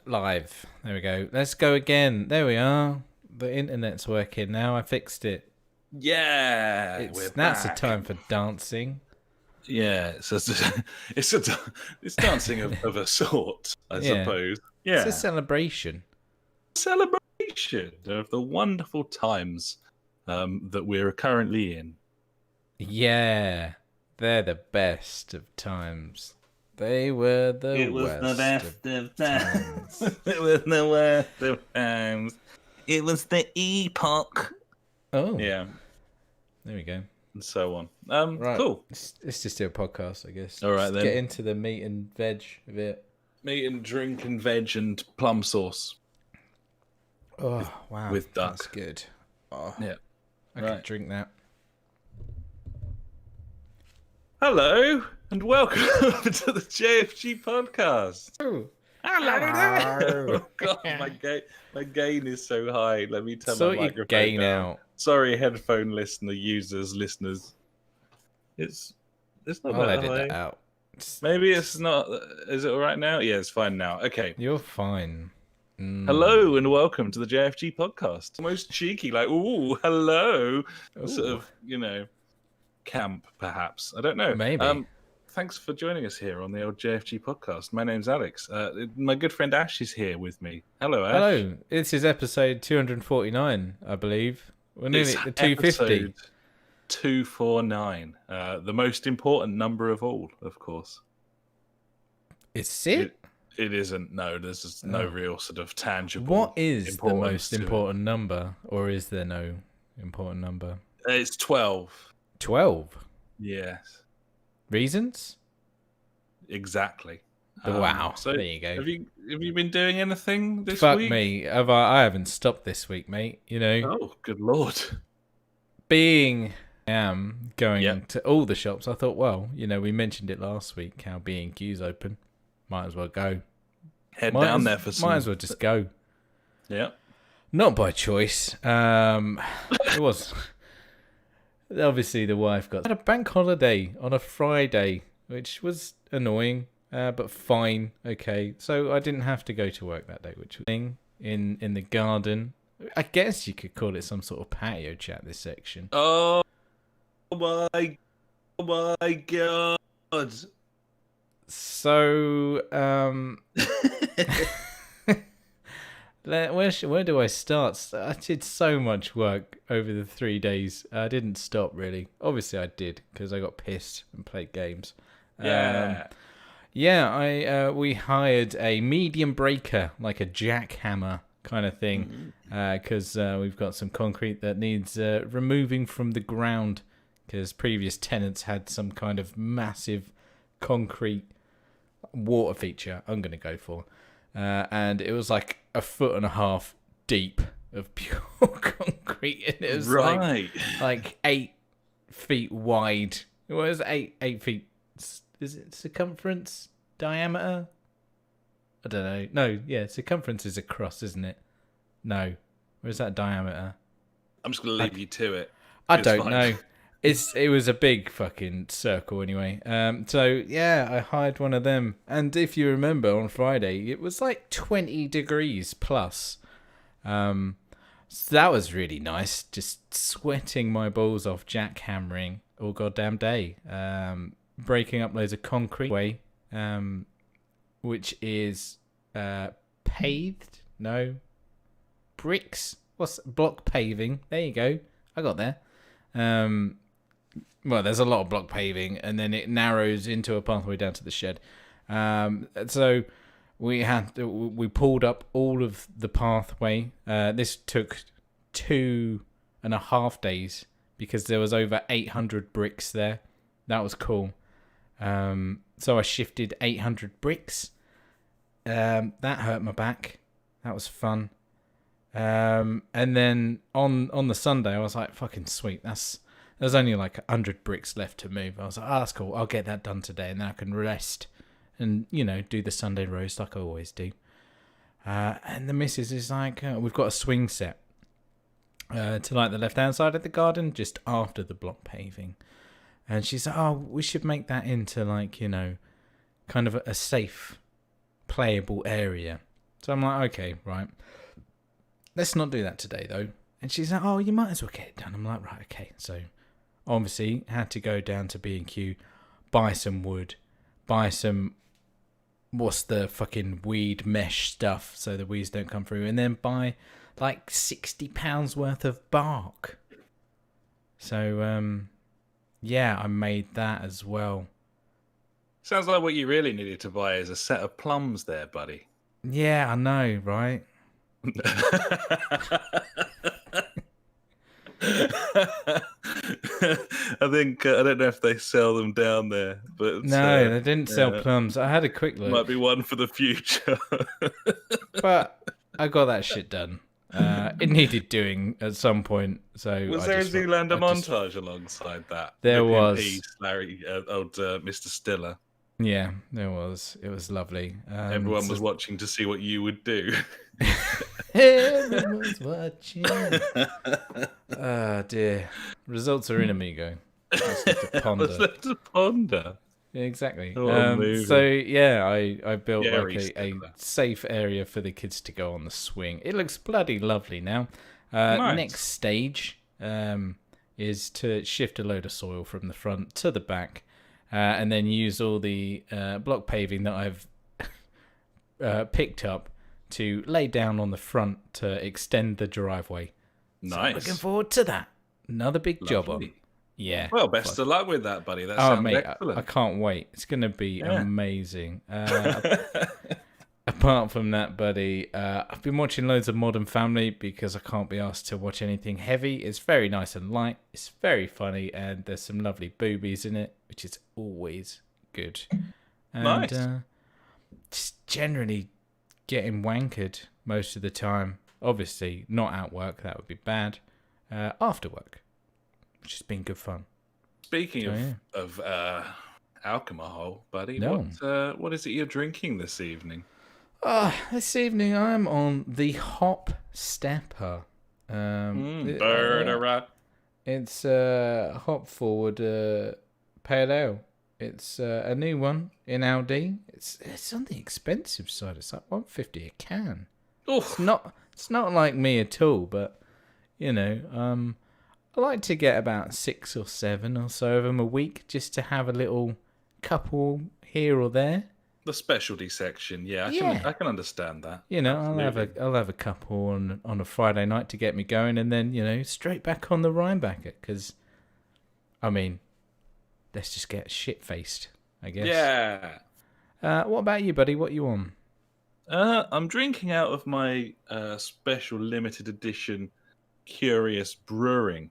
Live. There we go. Let's go again. There we are. The internet's working now. I fixed it. Yeah, It's the time for dancing. Yeah, it's dancing of a sort, I suppose. Yeah, It's a celebration. Celebration of the wonderful times that we're currently in. Yeah, they're the best of times. They were the worst the best of times. It was the worst of times. It was the epoch. Oh, Yeah, there we go. and so on. Right. Cool. Let's just do a podcast, I guess. All right, Just then. Get into the meat and veg of it. Meat and drink and veg and plum sauce. Oh, wow. with duck. That's good. Oh, Yeah. I Right. could drink that. Hello and welcome to the JfG Podcast. Oh, Hello. Oh God, my gain is so high. Let me turn sort my your microphone gain down. out. Sorry, headphone listeners. It's not I'll that edit high. that out. Maybe it's not. Is it all right now? Yeah, it's fine now. Okay. You're fine. Hello and welcome to the JfG Podcast. Almost cheeky, like, ooh, hello. Sort of, camp, perhaps. I don't know. Maybe. Thanks for joining us here on the old JfG Podcast. My name's Alex. My good friend Ash is here with me. Hello, Ash. Hello. This is episode 249, I believe. We're nearly It's at 250. episode 249. The most important number of all, of course. Is it? It isn't. No, there's just no real sort of tangible. What is the importance most to it. important number? Or is there no important number? It's 12. 12. Yes, Reasons? exactly. Wow. So there you go. Have you been doing anything this Fuck week? me. I haven't stopped this week, mate. Oh, good lord. Being going Yep. to all the shops, I thought, well, we mentioned it last week, how B&Q's open. Might as well go. Head down there for some. Might as well just go. Yeah. Not by choice. It was. Obviously, the wife had a bank holiday on a Friday, which was annoying, but fine. Okay, so I didn't have to go to work that day, which was in the garden. I guess you could call it some sort of patio chat. This section. Oh my god. So, where do I start? I did so much work over the 3 days. I didn't stop really. Obviously, I did because I got pissed and played games. Yeah. We hired a medium breaker, like a jackhammer kind of thing, because we've got some concrete that needs removing from the ground because previous tenants had some kind of massive concrete water feature I'm going to go for. And it was like 1.5 feet deep of pure concrete. And it was like 8 feet wide. It was 8 feet. Is it circumference? Diameter? I don't know. No, yeah, circumference is across, isn't it? No. Or is that diameter? I'm just going to leave you to it. I It's don't fine. know. It was a big fucking circle anyway. So yeah, I hired one of them. And if you remember on Friday, it was like 20 degrees plus. So that was really nice. Just sweating my balls off jackhammering all goddamn day. Breaking up loads of concrete way, which is paved? No. Bricks? What's block paving? There you go. I got there. Well, there's a lot of block paving, and then it narrows into a pathway down to the shed. So we pulled up all of the pathway. This took 2.5 days because there was over 800 bricks there. That was cool. So I shifted 800 bricks. That hurt my back. That was fun. And then on the Sunday, I was like, fucking sweet. There's only like 100 bricks left to move. I was like, that's cool. I'll get that done today, and then I can rest and, do the Sunday roast like I always do. And the missus is like, we've got a swing set to like the left-hand side of the garden, just after the block paving. And she's like, oh, we should make that into like, kind of a safe, playable area. So I'm like, okay, right. Let's not do that today, though. And she's like, oh, you might as well get it done. I'm like, right, okay. So obviously had to go down to B&Q, buy some wood, buy some, what's the fucking weed mesh stuff so the weeds don't come through, and then buy like £60 worth of bark. So, yeah, I made that as well. Sounds like what you really needed to buy is a set of plums there, buddy. Yeah, I know, right? I think I don't know if they sell them down there, but No, they didn't sell plums. I had a quick look. Might be one for the future. But I got that shit done. It needed doing at some point. So was there a Zoolander montage alongside that? There Rip was. in peace, Larry, Mr. Stiller. Yeah, there was. It was lovely. Everyone was watching to see what you would do. Everyone's watching. Oh dear. Results are in, amigo. What's left to ponder. What's left to ponder? Exactly. Oh, so yeah, I built Gary like a Stiller. safe area for the kids to go on the swing. It looks bloody lovely now. Nice. Next stage is to shift a load of soil from the front to the back, and then use all the block paving that I've picked up to lay down on the front to extend the driveway. Nice. So looking forward to that. Another big job on. Lovely. Yeah. Well, best of luck with that, buddy. That sounds mate, excellent. I can't wait. It's going to be amazing. Apart from that, buddy, I've been watching loads of Modern Family because I can't be asked to watch anything heavy. It's very nice and light. It's very funny, and there's some lovely boobies in it, which is always good. And, Nice. Just generally getting wankered most of the time. Obviously, not at work. That would be bad. After work, which has been good fun. Speaking of alcohol, buddy, No. what is it you're drinking this evening? This evening I'm on the Hop Stepper. Burner up. It's hop forward pale ale. It's a new one in Aldi. It's on the expensive side. It's like $1.50 a can. Oof. It's not like me at all, but you know, I like to get about 6 or 7 or so of them a week just to have a little couple here or there. The specialty section, I can understand that. You know, Absolutely. I'll have a couple on a Friday night to get me going, and then, you know, straight back on the Rhinebacker, because, I mean, let's just get shit-faced, I guess. Yeah. What about you, buddy? What you on? I'm drinking out of my special limited edition Curious Brewing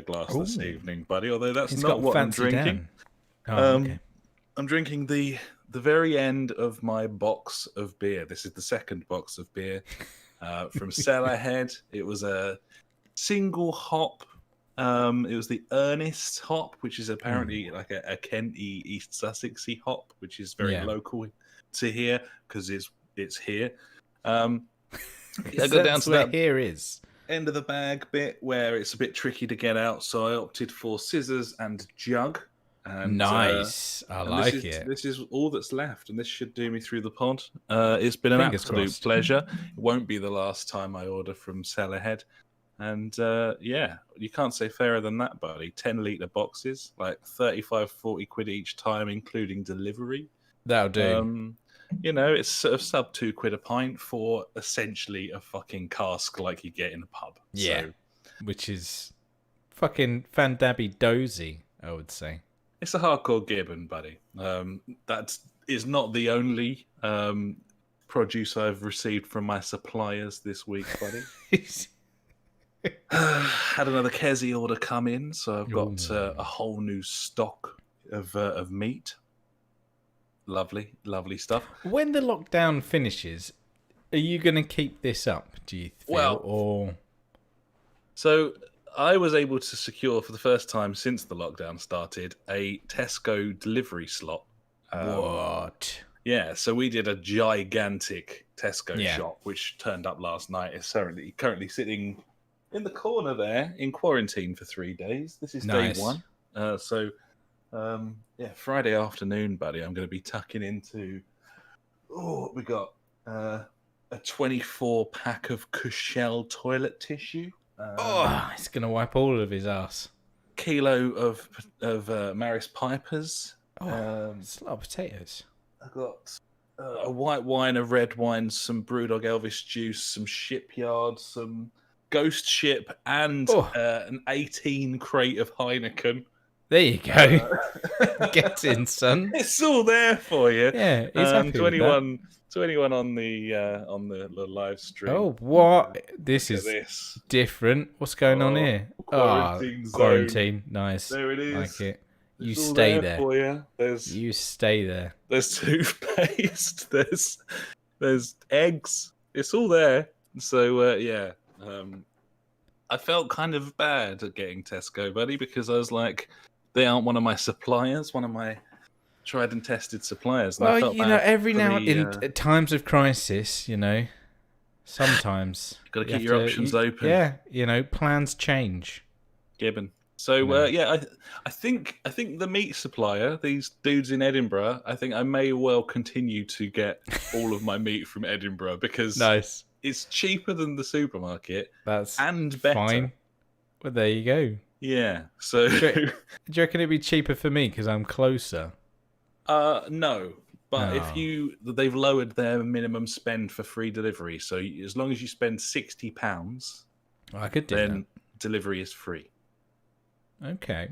glass this evening, buddy. Although that's It's not got what I'm fancy drinking. Dan. Oh, okay. I'm drinking the very end of my box of beer. This is the second box of beer from Cellarhead. It was a single hop. It was the Ernest hop, which is apparently like a Kenty East Sussexy hop, which is very local to here because it's here. I got down to that here is end of the bag bit where it's a bit tricky to get out, so I opted for scissors and jug. And, nice. I like it. This is all that's left, and this should do me through the pod. It's been an absolute crossed. pleasure. It won't be the last time I order from Cellarhead. And you can't say fairer than that, buddy. 10-litre boxes, like 35, 40 quid each time, including delivery. That'll do. You know, it's sort of sub £2 a pint for essentially a fucking cask like you get in a pub. Yeah. So, which is fucking fandabby dozy, I would say. it's a hardcore Gibbon, buddy. That is not the only produce I've received from my suppliers this week, buddy. Had another Kezi order come in, so I've got a whole new stock of meat. Lovely, lovely stuff. When the lockdown finishes, are you going to keep this up, do you feel? So I was able to secure for the first time since the lockdown started a Tesco delivery slot. What? Yeah, so we did a gigantic Tesco shop, which turned up last night. It's currently sitting in the corner there in quarantine for 3 days. This is day one. Friday afternoon, buddy, I'm going to be tucking into... Oh, what we got? a 24 pack of Cushell toilet tissue. It's gonna wipe all of his ass. Kilo of Maris Pipers. It's a lot of potatoes. I got a white wine, a red wine, some Brewdog Elvis juice, some Shipyard, some Ghost Ship, and an 18 crate of Heineken. There you go. Get in, son. It's all there for you. Yeah, he's happy with that. 21 on the live stream. Oh, what? This is different. What's going on here? Quarantine. Nice. There it is. Like it. You It's all stay there. for you. You stay there. There's toothpaste. There's eggs. It's all there. So yeah. I felt kind of bad at getting Tesco, buddy, because I was like, they aren't one of my suppliers, one of my tried and tested suppliers. And Well, every now and in times of crisis, sometimes got to keep your options open. Yeah, plans change. Gibbon. So yeah, I think the meat supplier, these dudes in Edinburgh, I think I may well continue to get all of my meat from Edinburgh because Nice. It's cheaper than the supermarket. That's and better. Fine. Well, there you go. Yeah. So do you reckon it'd be cheaper for me because I'm closer? No. But they've lowered their minimum spend for free delivery. So as long as you spend £60, I could do then that. Delivery is free. Okay.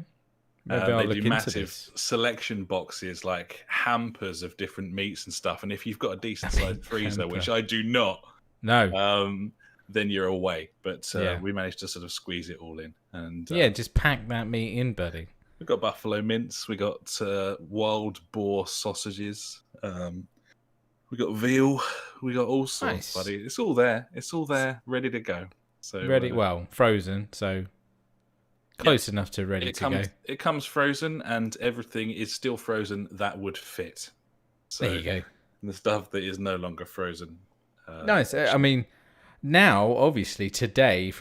Maybe I'll they look do into massive this. selection boxes, like hampers of different meats and stuff. And if you've got a decent sized freezer, which I do not, then you're away. But we managed to sort of squeeze it all in. And just pack that meat in, buddy. We got buffalo mince. We got wild boar sausages. We got veal. We got all sorts, buddy. It's all there. It's all there, ready to go. So ready? Frozen. So close enough to ready to go. It comes frozen, and everything is still frozen that would fit. So there you go. The stuff that is no longer frozen. Nice. I mean, now obviously today,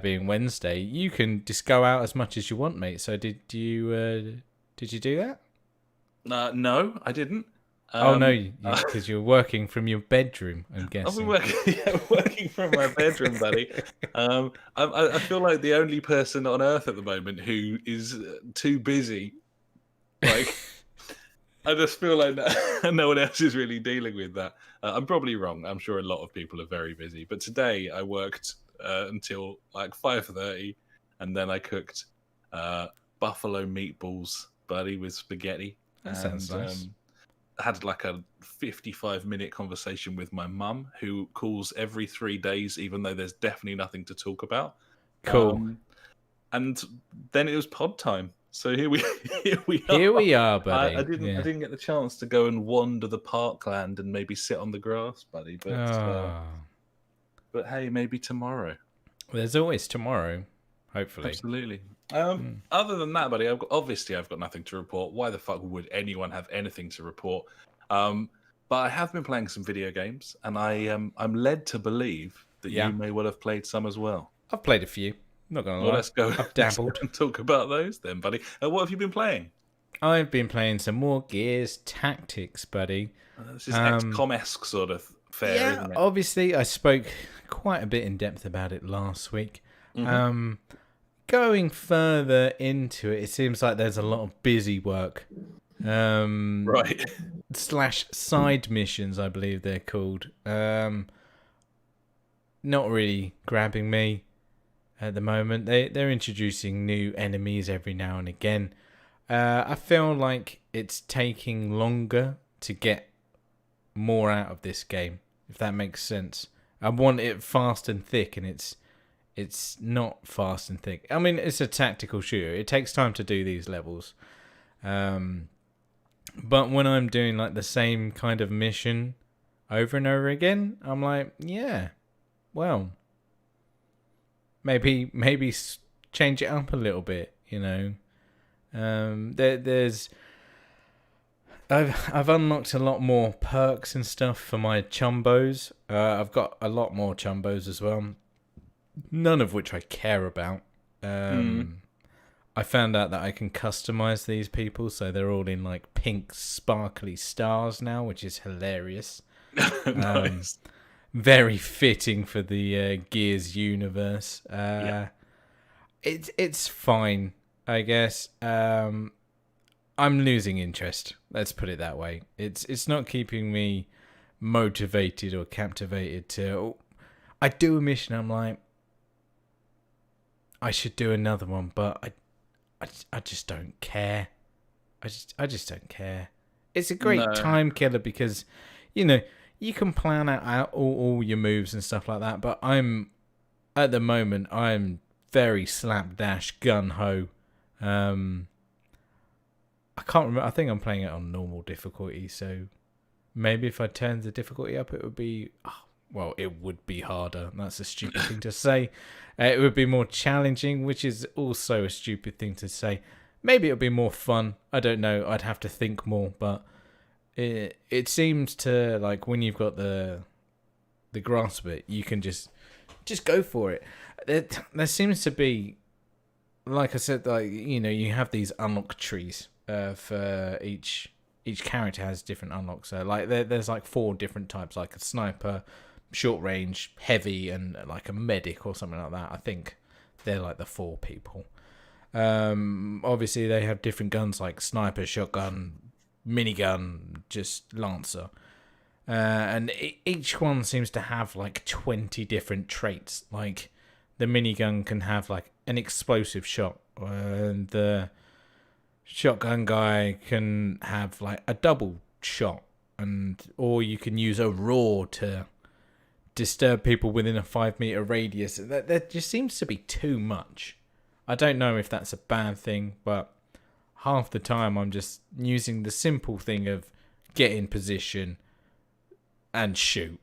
being Wednesday, you can just go out as much as you want, mate. So did you do that? No, I didn't. No, because you're working from your bedroom, I'm guessing. I've been working from my bedroom, buddy. I feel like the only person on earth at the moment who is too busy. Like, I just feel like no one else is really dealing with that. I'm probably wrong. I'm sure a lot of people are very busy. But today I worked until like 5:30, and then I cooked buffalo meatballs, buddy, with spaghetti. That sounds nice. Had like a 55-minute conversation with my mum, who calls every 3 days, even though there's definitely nothing to talk about. Cool. And then it was pod time. So here we are. Here we are, buddy. I didn't get the chance to go and wander the parkland and maybe sit on the grass, buddy. But hey, maybe tomorrow. There's always tomorrow, hopefully. Absolutely. Other than that, buddy, I've got nothing to report. Why the fuck would anyone have anything to report? But I have been playing some video games, and I'm led to believe that you may well have played some as well. I've played a few. Not gonna lie. Let's go. I've dabbled and talk about those then, buddy. What have you been playing? I've been playing some more Gears Tactics, buddy. This is XCOM-esque sort of fare, isn't it? Obviously, I spoke quite a bit in depth about it last week. Mm-hmm. Going further into it, it seems like there's a lot of busy work. Right. / side missions, I believe they're called. Not really grabbing me at the moment. They're introducing new enemies every now and again. I feel like it's taking longer to get more out of this game, if that makes sense. I want it fast and thick, and it's not fast and thick. I mean, it's a tactical shooter. It takes time to do these levels. But when I'm doing like the same kind of mission over and over again, I'm like, yeah, well, maybe change it up a little bit, I've unlocked a lot more perks and stuff for my chumbos. I've got a lot more chumbos as well. None of which I care about. I found out that I can customize these people, so they're all in like pink sparkly stars now, which is hilarious. Nice. Very fitting for the Gears universe. Yeah. It's fine, I guess. I'm losing interest. Let's put it that way. It's not keeping me motivated or captivated to. I do a mission. I'm like, I should do another one, but I just don't care. I just don't care. It's a great time killer because, you can plan out all your moves and stuff like that. But at the moment, I'm very slapdash gun ho. I can't remember. I think I'm playing it on normal difficulty, so maybe if I turned the difficulty up, it would be. Well, it would be harder. That's a stupid thing to say. It would be more challenging, which is also a stupid thing to say. Maybe it would be more fun. I don't know. I'd have to think more, but it seems to, like, when you've got the grasp of it, you can just go for it. There seems to be, like I said, like, you have these unlock trees for each character has different unlocks. So like there's like 4 different types, like a sniper, short range, heavy, and like a medic or something like that. I think they're like the 4 people. Obviously they have different guns like sniper, shotgun, minigun, just lancer. And each one seems to have like 20 different traits. Like the minigun can have like an explosive shot, and the shotgun guy can have like a double shot, or you can use a roar to disturb people within a 5-meter radius. That just seems to be too much. I don't know if that's a bad thing, but half the time I'm just using the simple thing of get in position and shoot,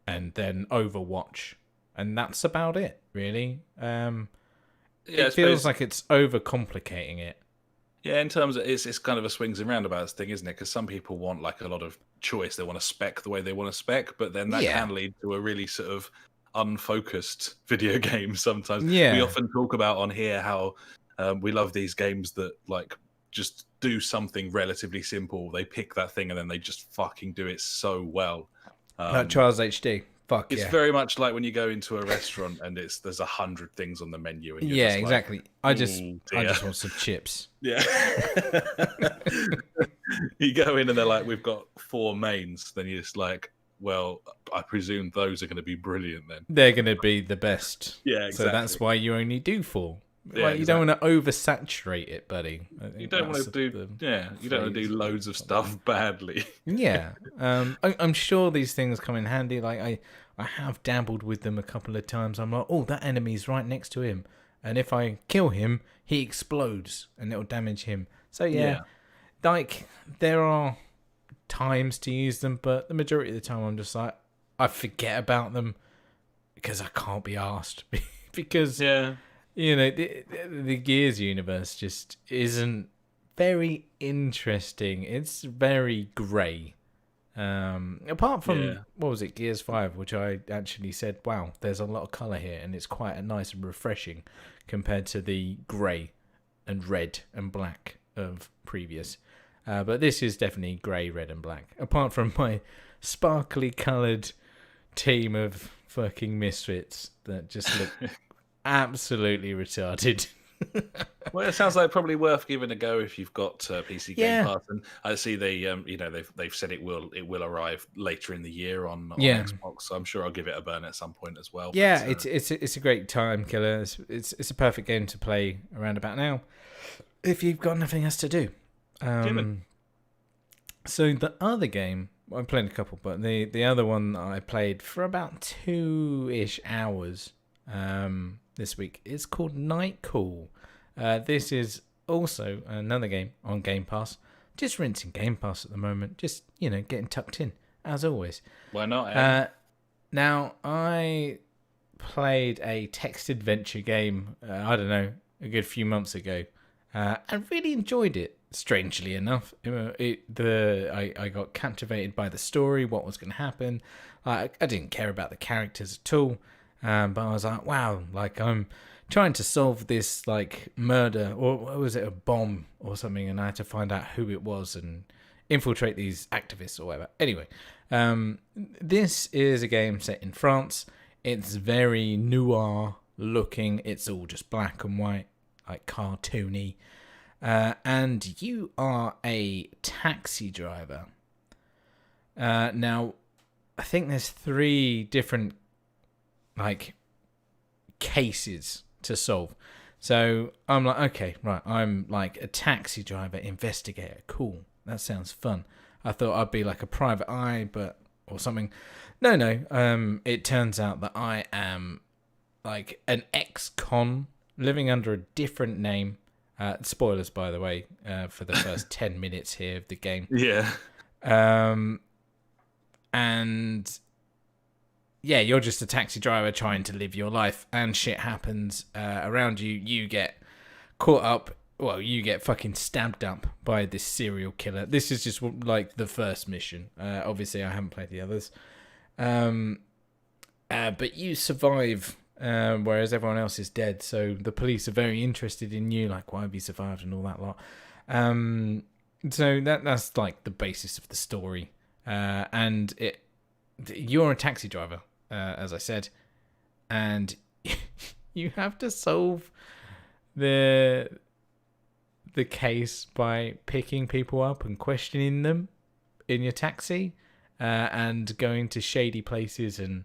and then overwatch, and that's about it, really. It feels like it's overcomplicating it. Yeah, in terms of it's kind of a swings and roundabouts thing, isn't it? Because some people want like a lot of choice. They want to spec the way they want to spec, but then that can lead to a really sort of unfocused video game sometimes. Yeah. We often talk about on here how we love these games that like just do something relatively simple. They pick that thing and then they just fucking do it so well. Like Trials HD. It's very much like when you go into a restaurant and there's 100 things on the menu. And you're just exactly. Like, I just want some chips. Yeah. You go in and they're like, we've got 4 mains. Then you're just like, well, I presume those are going to be brilliant then. They're going to be the best. Yeah, exactly. So that's why you only do 4. Yeah, you don't want to oversaturate it, buddy. You don't want to do you don't want to do loads of stuff badly. Yeah. I'm sure these things come in handy. Like I have dabbled with them a couple of times. I'm like, oh, that enemy's right next to him, and if I kill him, he explodes and it'll damage him. So yeah. Like there are times to use them, but the majority of the time I'm just like, I forget about them because I can't be asked. Because the Gears universe just isn't very interesting. It's very grey. Apart from what was it, Gears 5, which I actually said, wow, there's a lot of colour here and it's quite nice and refreshing compared to the grey and red and black of previous. But this is definitely grey, red and black. Apart from my sparkly coloured team of fucking misfits that just look absolutely retarded. Well, it sounds like probably worth giving a go if you've got PC Game Pass. And I see they've said it will arrive later in the year on Xbox. So I'm sure I'll give it a burn at some point as well. Yeah, but, it's a great time killer. It's a perfect game to play around about now if you've got nothing else to do. So the other game, I played a couple, but the other one I played for about 2-ish hours this week is called Night Call. This is also another game on Game Pass. Just rinsing Game Pass at the moment. Just, getting tucked in, as always. Why not? Now, I played a text adventure game, I don't know, a good few months ago. And really enjoyed it, strangely enough. I got captivated by the story, what was going to happen. I didn't care about the characters at all. But I was like, wow, like I'm trying to solve this like murder, or was it a bomb or something, and I had to find out who it was, and infiltrate these activists or whatever. Anyway, this is a game set in France. It's very noir looking. It's all just black and white, like cartoony. And you are a taxi driver. Now, I think there's 3 different like cases to solve. So I'm like, okay, right, I'm like a taxi driver investigator. Cool, that sounds fun. I thought I'd be like a private eye, or something. No. It turns out that I am like an ex-con living under a different name. Spoilers, by the way, for the first 10 minutes here of the game. Yeah. And yeah, you're just a taxi driver trying to live your life, and shit happens around you. You get caught up. Well, you get fucking stabbed up by this serial killer. This is just like the first mission. Obviously, I haven't played the others. But you survive, whereas everyone else is dead. So the police are very interested in you, like, why have you survived and all that lot. So that's like the basis of the story. And you're a taxi driver, as I said, and you have to solve the case by picking people up and questioning them in your taxi, and going to shady places and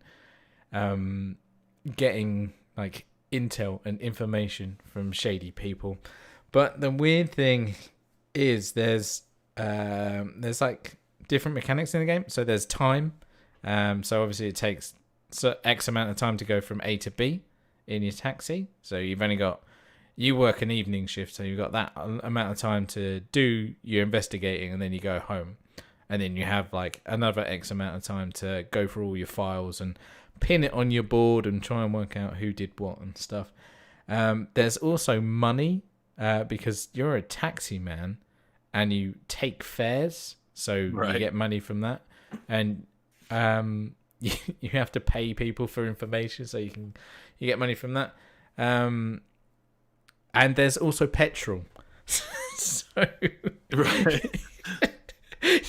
getting like intel and information from shady people. But the weird thing is there's like different mechanics in the game. So there's time. So obviously it takes X amount of time to go from A to B in your taxi. So you work an evening shift, so you've got that amount of time to do your investigating, and then you go home. And then you have like another X amount of time to go through all your files and pin it on your board and try and work out who did what and stuff. There's also money, because you're a taxi man and you take fares. So you get money from that, and you have to pay people for information, so you get money from that. And there's also petrol, so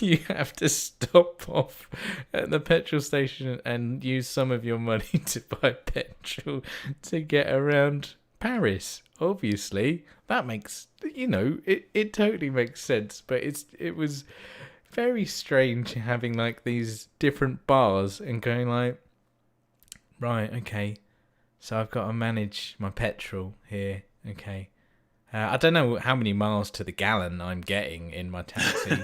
you have to stop off at the petrol station and use some of your money to buy petrol to get around Paris. Obviously, that makes it totally makes sense, but it was very strange having like these different bars and going like, right, okay, so I've got to manage my petrol here. Okay, I don't know how many miles to the gallon I'm getting in my taxi,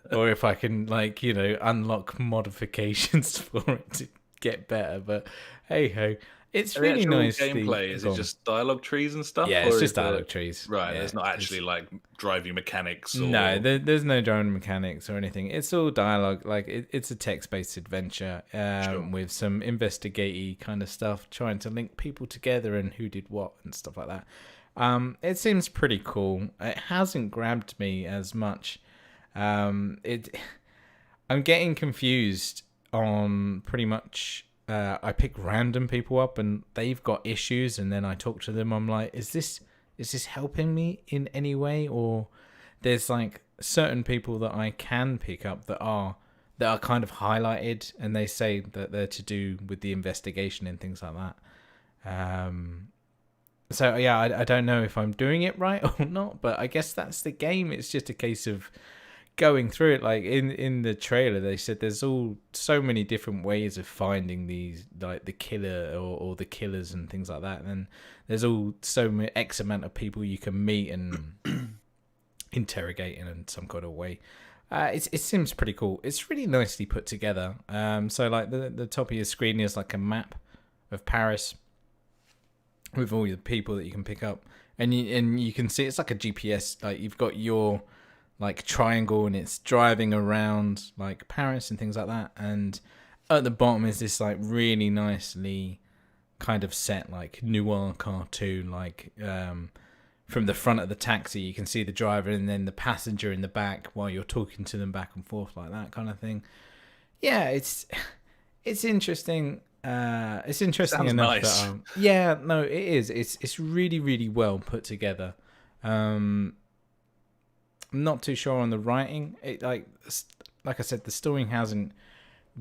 or if I can unlock modifications for it to get better. But hey ho. It's really nice. Gameplay, is it just dialogue trees and stuff? Yeah, it's just dialogue trees. Right, yeah, there's not actually like driving mechanics. Or... No, there's no driving mechanics or anything. It's all dialogue. Like it's a text-based adventure with some investigative kind of stuff, trying to link people together and who did what and stuff like that. It seems pretty cool. It hasn't grabbed me as much. I'm getting confused on pretty much. I pick random people up and they've got issues, and then I talk to them. I'm like, is this helping me in any way? Or there's like certain people that I can pick up that are kind of highlighted, and they say that they're to do with the investigation and things like that. So yeah, I don't know if I'm doing it right or not, but I guess that's the game. It's just a case of going through it. Like in the trailer, they said there's so many different ways of finding these, like the killer or the killers and things like that. And then there's so many X amount of people you can meet and interrogate in some kind of way. It seems pretty cool. It's really nicely put together. So like the top of your screen is like a map of Paris with all the people that you can pick up, and you can see it's like a GPS. Like you've got your like triangle, and it's driving around like Paris and things like that. And at the bottom is this like really nicely kind of set like noir cartoon, like from the front of the taxi you can see the driver and then the passenger in the back while you're talking to them back and forth, like that kind of thing. Yeah, it's interesting. It's interesting Sounds enough nice. That it is. It's really, really well put together. I'm not too sure on the writing. It like I said, the story hasn't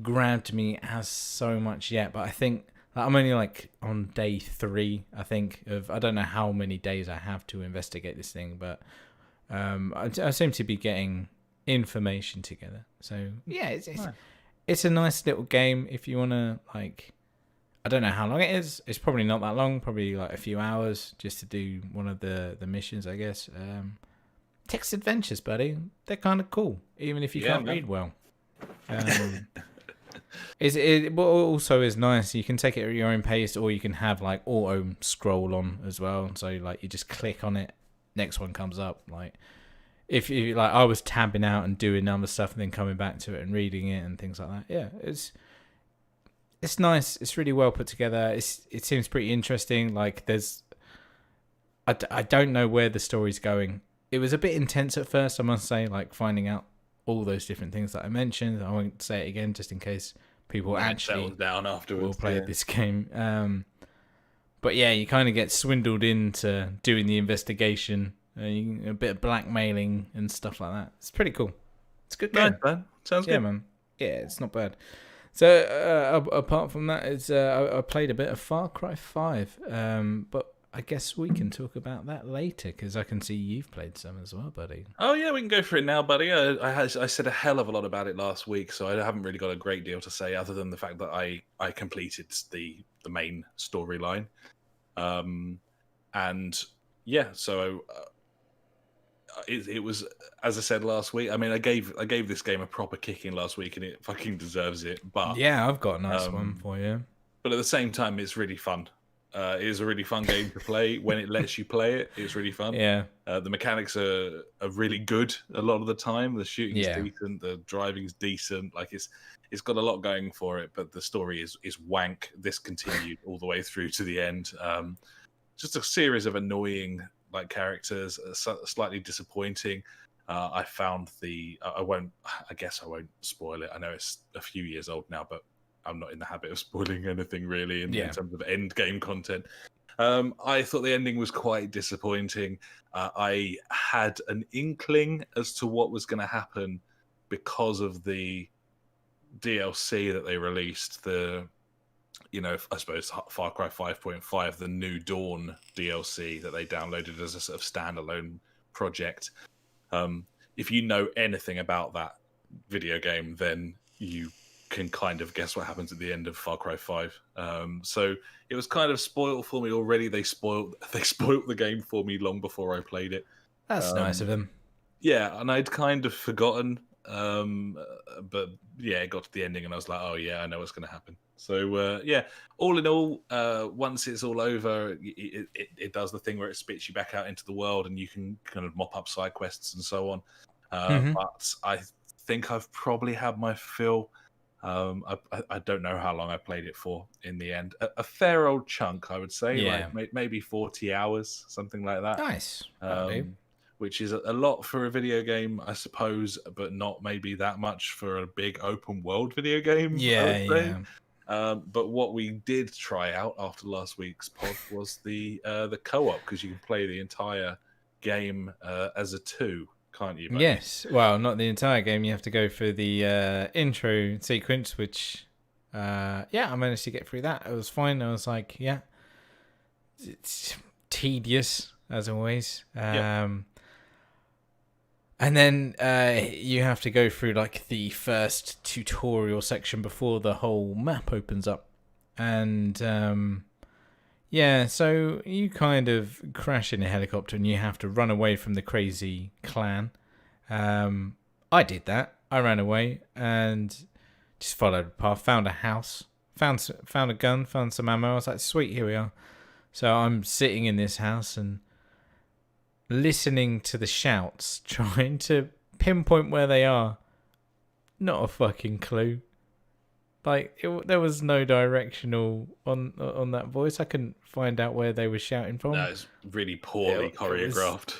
grabbed me as so much yet, but I think I'm only like on day 3. I think of I don't know how many days I have to investigate this thing, but I seem to be getting information together. So yeah, it's a nice little game if you want to like. I don't know how long it is. It's probably not that long. Probably like a few hours just to do one of the missions, I guess. Text adventures, buddy. They're kind of cool, even if you can't read well. What also is nice, you can take it at your own pace, or you can have like auto scroll on as well. So like you just click on it, next one comes up. Like if you like, I was tabbing out and doing other stuff, and then coming back to it and reading it and things like that. Yeah, it's nice. It's really well put together. It seems pretty interesting. Like I don't know where the story's going. It was a bit intense at first, I must say, like finding out all those different things that I mentioned. I won't say it again just in case people actually down afterwards, will play this game. But yeah, you kind of get swindled into doing the investigation, a bit of blackmailing and stuff like that. It's pretty cool. It's a good game. Nice, man. Sounds good. Yeah, man. Yeah, it's not bad. So apart from that, I played a bit of Far Cry 5, but I guess we can talk about that later because I can see you've played some as well, buddy. Oh yeah, we can go for it now, buddy. I said a hell of a lot about it last week, so I haven't really got a great deal to say other than the fact that I completed the main storyline, and yeah, so it was, as I said last week. I mean, I gave this game a proper kicking last week, and it fucking deserves it. But yeah, I've got a nice one for you. But at the same time, it's really fun. It is a really fun game to play when it lets you play it. It's really fun. Yeah. The mechanics are really good a lot of the time. The shooting's decent. The driving's decent. Like it's got a lot going for it. But the story is wank. This continued all the way through to the end. Just a series of annoying like characters, slightly disappointing. I found I guess I won't spoil it. I know it's a few years old now, but I'm not in the habit of spoiling anything really in terms of end game content. I thought the ending was quite disappointing. I had an inkling as to what was going to happen because of the DLC that they released. I suppose Far Cry 5.5, the New Dawn DLC that they downloaded as a sort of standalone project. If you know anything about that video game, then you can kind of guess what happens at the end of Far Cry 5. So it was kind of spoiled for me already. They spoiled the game for me long before I played it. That's nice of them. Yeah, and I'd kind of forgotten. But yeah, it got to the ending and I was like, oh yeah, I know what's going to happen. So yeah, all in all, once it's all over, it does the thing where it spits you back out into the world and you can kind of mop up side quests and so on. But I think I've probably had my fill. I don't know how long I played it for in the end. A fair old chunk, I would say. Yeah. Like maybe 40 hours, something like that. Nice. Which is a lot for a video game, I suppose, but not maybe that much for a big open world video game. Yeah. But what we did try out after last week's pod was the co-op, because you can play the entire game as a 2. Can't you? Buddy? Yes. Well, not the entire game. You have to go through the intro sequence, which, I managed to get through that. It was fine. I was like, yeah, it's tedious as always. And then you have to go through like the first tutorial section before the whole map opens up. And so you kind of crash in a helicopter and you have to run away from the crazy clan. I did that. I ran away and just followed a path, found a house, found a gun, found some ammo. I was like, sweet, here we are. So I'm sitting in this house and listening to the shouts, trying to pinpoint where they are. Not a fucking clue. Like, there was no directional on that voice. I couldn't find out where they were shouting from. No, it's really poorly choreographed.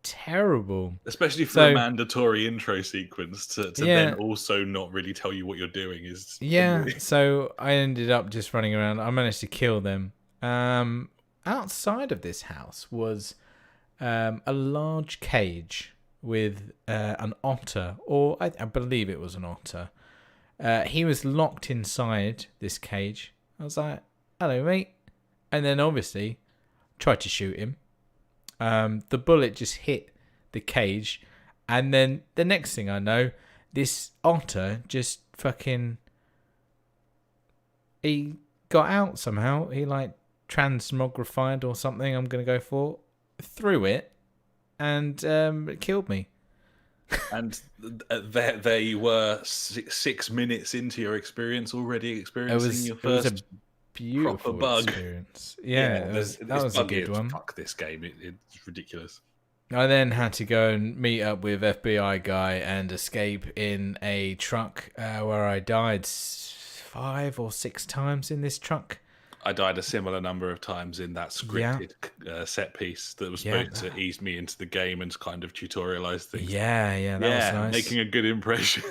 Terrible. Especially for a mandatory intro sequence to then also not really tell you what you're doing is... Yeah, so I ended up just running around. I managed to kill them. Outside of this house was a large cage with an otter, or I believe it was an otter. He was locked inside this cage. I was like, hello, mate. And then obviously tried to shoot him. The bullet just hit the cage. And then the next thing I know, this otter just fucking... He got out somehow. He like transmogrified or something, I'm going to go for. Threw it and it killed me. And there you were, 6 minutes into your experience, already experiencing your first... It was a beautiful proper bug experience. Yeah, that was a good one. Fuck this game, it's ridiculous. I then had to go and meet up with FBI guy and escape in a truck where I died 5 or 6 times in this truck. I died a similar number of times in that scripted set piece that was supposed to ease me into the game and kind of tutorialize things. Yeah, that was nice. Making a good impression.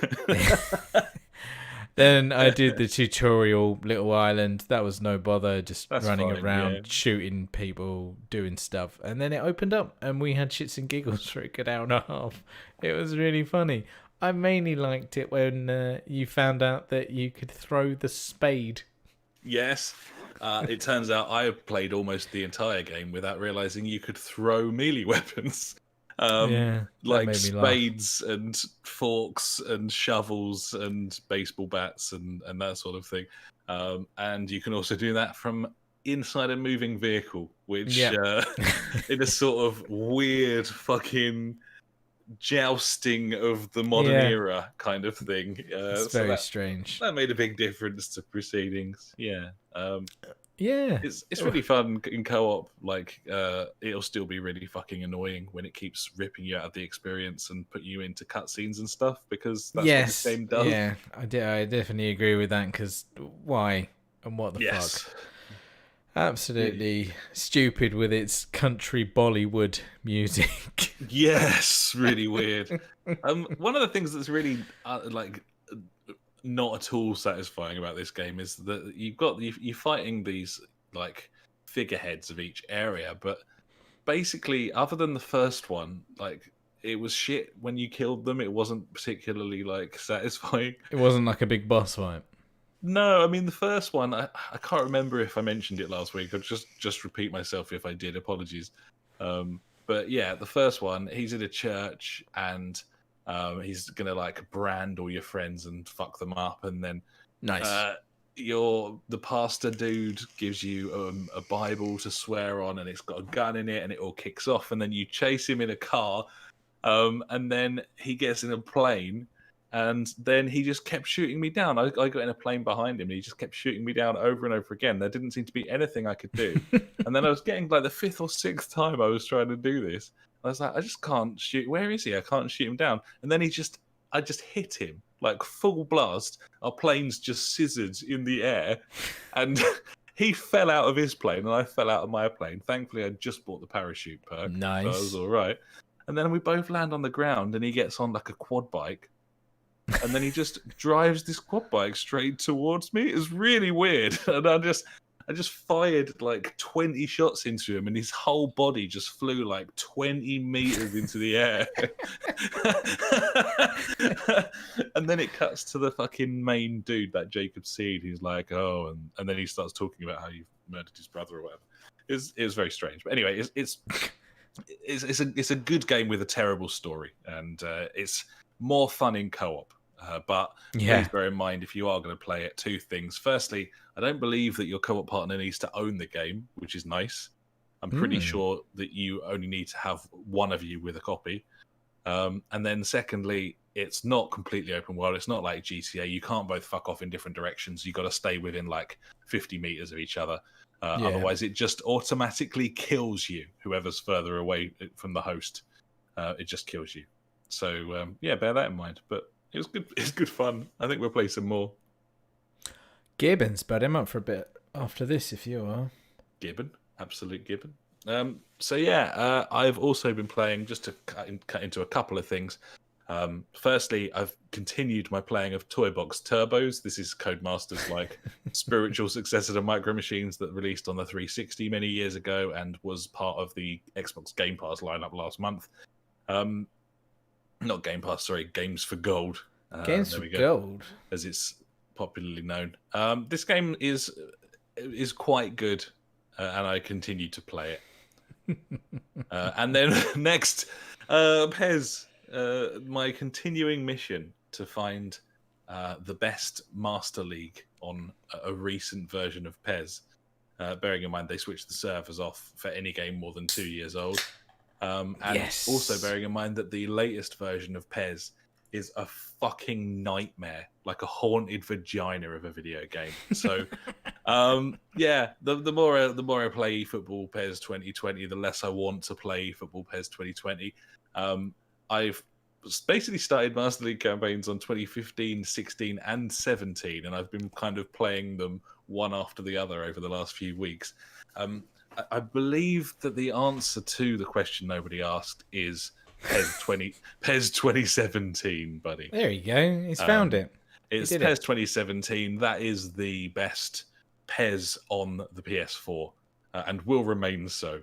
Then I did the tutorial Little Island. That was no bother, just running around, shooting people, doing stuff. And then it opened up and we had shits and giggles for a good hour and a half. It was really funny. I mainly liked it when you found out that you could throw the spade. Yes. It turns out I played almost the entire game without realizing you could throw melee weapons. Like spades and forks and shovels and baseball bats and that sort of thing. And you can also do that from inside a moving vehicle, which in a sort of weird fucking jousting of the modern era kind of thing. It's very strange. That made a big difference to proceedings. Yeah, it's really fun in co-op. Like, it'll still be really fucking annoying when it keeps ripping you out of the experience and put you into cutscenes and stuff, because that's what this game does. Yeah, I definitely agree with that, because why and what the fuck? Absolutely stupid with its country Bollywood music. Yes, really weird. One of the things that's really not at all satisfying about this game is that you're fighting these like figureheads of each area, but basically, other than the first one, like, it was shit when you killed them. It wasn't particularly like satisfying. It wasn't like a big boss fight. No, I mean the first one, I can't remember if I mentioned it last week. I'll just repeat myself if I did. Apologies. But yeah, the first one, he's in a church and he's gonna like brand all your friends and fuck them up, and then the pastor dude gives you a Bible to swear on, and it's got a gun in it, and it all kicks off, and then you chase him in a car, and then he gets in a plane. And then he just kept shooting me down. I got in a plane behind him, and he just kept shooting me down over and over again. There didn't seem to be anything I could do. And then I was getting like the 5th or 6th time I was trying to do this. I was like, I just can't shoot. Where is he? I can't shoot him down. And then I just hit him like full blast. Our planes just scissored in the air, and he fell out of his plane, and I fell out of my plane. Thankfully, I just bought the parachute perk. Nice. So I was all right. And then we both land on the ground, and he gets on like a quad bike. And then he just drives this quad bike straight towards me. It's really weird. And I just fired like 20 shots into him, and his whole body just flew like 20 meters into the air. And then it cuts to the fucking main dude, that Jacob Seed. He's like, oh, and then he starts talking about how you've murdered his brother or whatever. It was very strange. But anyway, it's a good game with a terrible story, and it's more fun in co-op. But please bear in mind, if you are going to play it, 2 things. Firstly, I don't believe that your co-op partner needs to own the game, which is nice. I'm pretty sure that you only need to have one of you with a copy. And then secondly, it's not completely open world. It's not like GTA. You can't both fuck off in different directions. You got to stay within like 50 meters of each other. Otherwise, it just automatically kills you. Whoever's further away from the host, it just kills you. So bear that in mind. But it was good. It's good fun. I think we'll play some more. Gibbons, but I'm up for a bit after this if you are. Gibbon, absolute Gibbon. I've also been playing, just to cut into a couple of things. Firstly, I've continued my playing of Toy Box Turbos. This is Codemasters' like spiritual successor to Micro Machines that released on the 360 many years ago and was part of the Xbox Game Pass lineup last month. not Game Pass, sorry, Games for Gold. Games there for we go, Gold. as it's popularly known. This game is quite good, and I continue to play it. And then next, Pez, my continuing mission to find the best Master League on a recent version of Pez. Bearing in mind they switched the servers off for any game more than 2 years old. And also bearing in mind that the latest version of Pez is a fucking nightmare, like a haunted vagina of a video game. So, the more I play eFootball Pez 2020, the less I want to play eFootball Pez 2020. I've basically started Master League campaigns on 2015, 16, and 17, and I've been kind of playing them one after the other over the last few weeks. I believe that the answer to the question nobody asked is Pez 2017, buddy. There you go. He's found it. It's Pez 2017. That is the best Pez on the PS4, and will remain so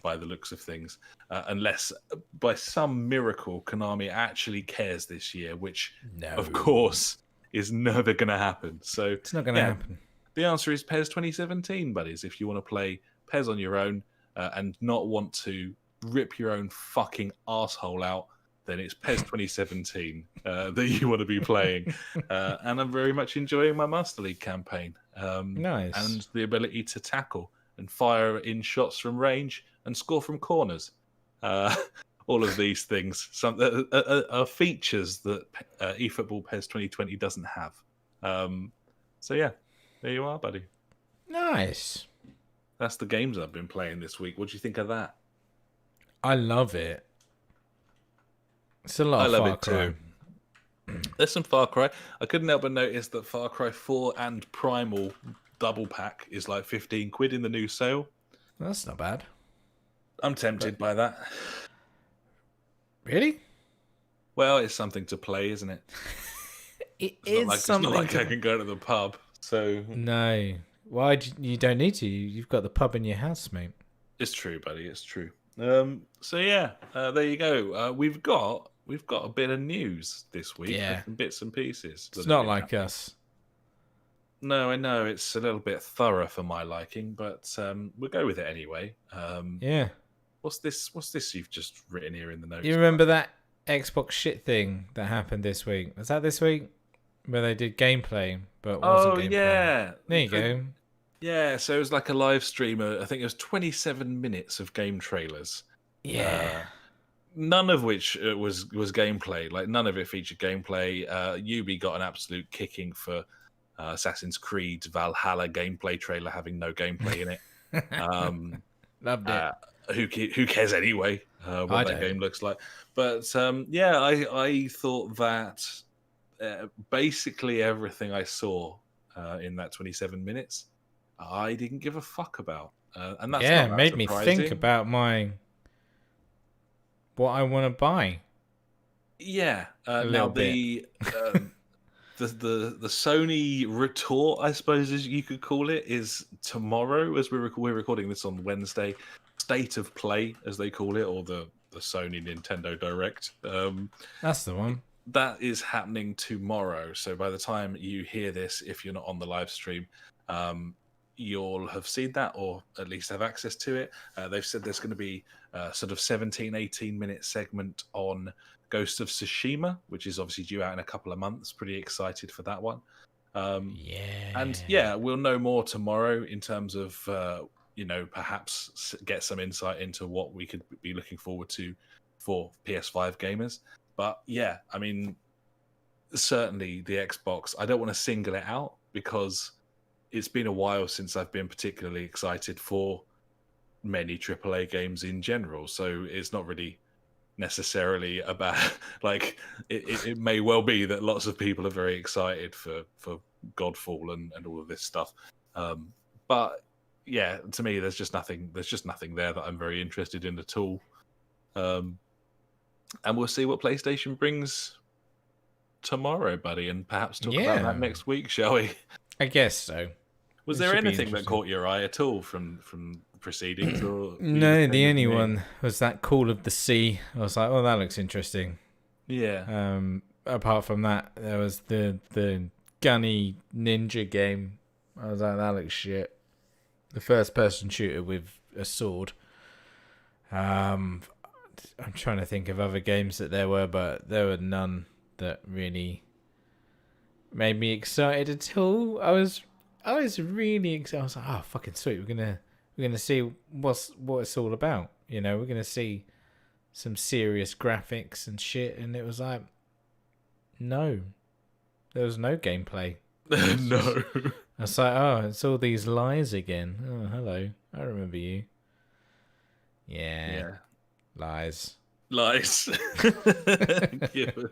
by the looks of things, unless by some miracle Konami actually cares this year, which, of course, is never going to happen. So it's not going to happen. The answer is Pez 2017, buddies. If you want to play Pez on your own and not want to rip your own fucking asshole out, then it's Pez 2017 that you want to be playing. And I'm very much enjoying my Master League campaign. Nice. And the ability to tackle and fire in shots from range and score from corners. All of these things are features that eFootball Pez 2020 doesn't have. So yeah, there you are, buddy. Nice. That's the games I've been playing this week. What do you think of that? I love it. It's a lot of Far Cry. Too. There's some Far Cry. I couldn't help but notice that Far Cry 4 and Primal double pack is like 15 quid in the new sale. That's not bad. I'm tempted by that. Really? Well, it's something to play, isn't it? It's not like I can go to the pub. So no. Why? You don't need to. You've got the pub in your house, mate. It's true, buddy. It's true. So yeah, there you go. We've got a bit of news this week. Yeah. Some bits and pieces. It's not like us. No, I know it's a little bit thorough for my liking, but we'll go with it anyway. Yeah. What's this you've just written here in the notes? You remember that Xbox shit thing that happened this week? Was that this week? Where they did gameplay, but wasn't gameplay. Yeah. There you go. Yeah, so it was like a live stream. I think it was 27 minutes of game trailers. Yeah. None of which was gameplay. Like, none of it featured gameplay. Ubi got an absolute kicking for Assassin's Creed Valhalla gameplay trailer having no gameplay in it. Loved it. Who cares anyway what that game looks like? But yeah, I thought that basically everything I saw in that 27 minutes, I didn't give a fuck about. And that's it made me think about what I want to buy. Yeah. Now the Sony retort, I suppose as you could call it, is tomorrow, as we're recording this on Wednesday. State of Play, as they call it, or the Sony Nintendo Direct. That's the one. That is happening tomorrow. So by the time you hear this, if you're not on the live stream, you'll have seen that, or at least have access to it. They've said there's going to be a sort of 18 minute segment on Ghost of Tsushima, which is obviously due out in a couple of months. Pretty excited for that one. And yeah, we'll know more tomorrow in terms of perhaps get some insight into what we could be looking forward to for PS5 gamers. But yeah, I mean, certainly the Xbox, I don't want to single it out because it's been a while since I've been particularly excited for many AAA games in general. So it's not really necessarily about, like, it may well be that lots of people are very excited for Godfall and all of this stuff. But yeah, to me, there's just nothing there that I'm very interested in at all. And we'll see what PlayStation brings tomorrow, buddy, and perhaps talk about that next week, shall we? I guess so. Was there anything that caught your eye at all from proceedings? Or no, the only one was that Call of the Sea. I was like, oh, that looks interesting. Yeah. Apart from that, there was the gunny ninja game. I was like, that looks shit. The first person shooter with a sword. I'm trying to think of other games that there were, but there were none that really made me excited at all. I was really excited. I was like, oh, fucking sweet. We're gonna see what it's all about. You know, we're gonna see some serious graphics and shit. And it was like, no, there was no gameplay. No. I was like, oh, it's all these lies again. Oh, hello. I remember you. Yeah. Lies. Lies. Good.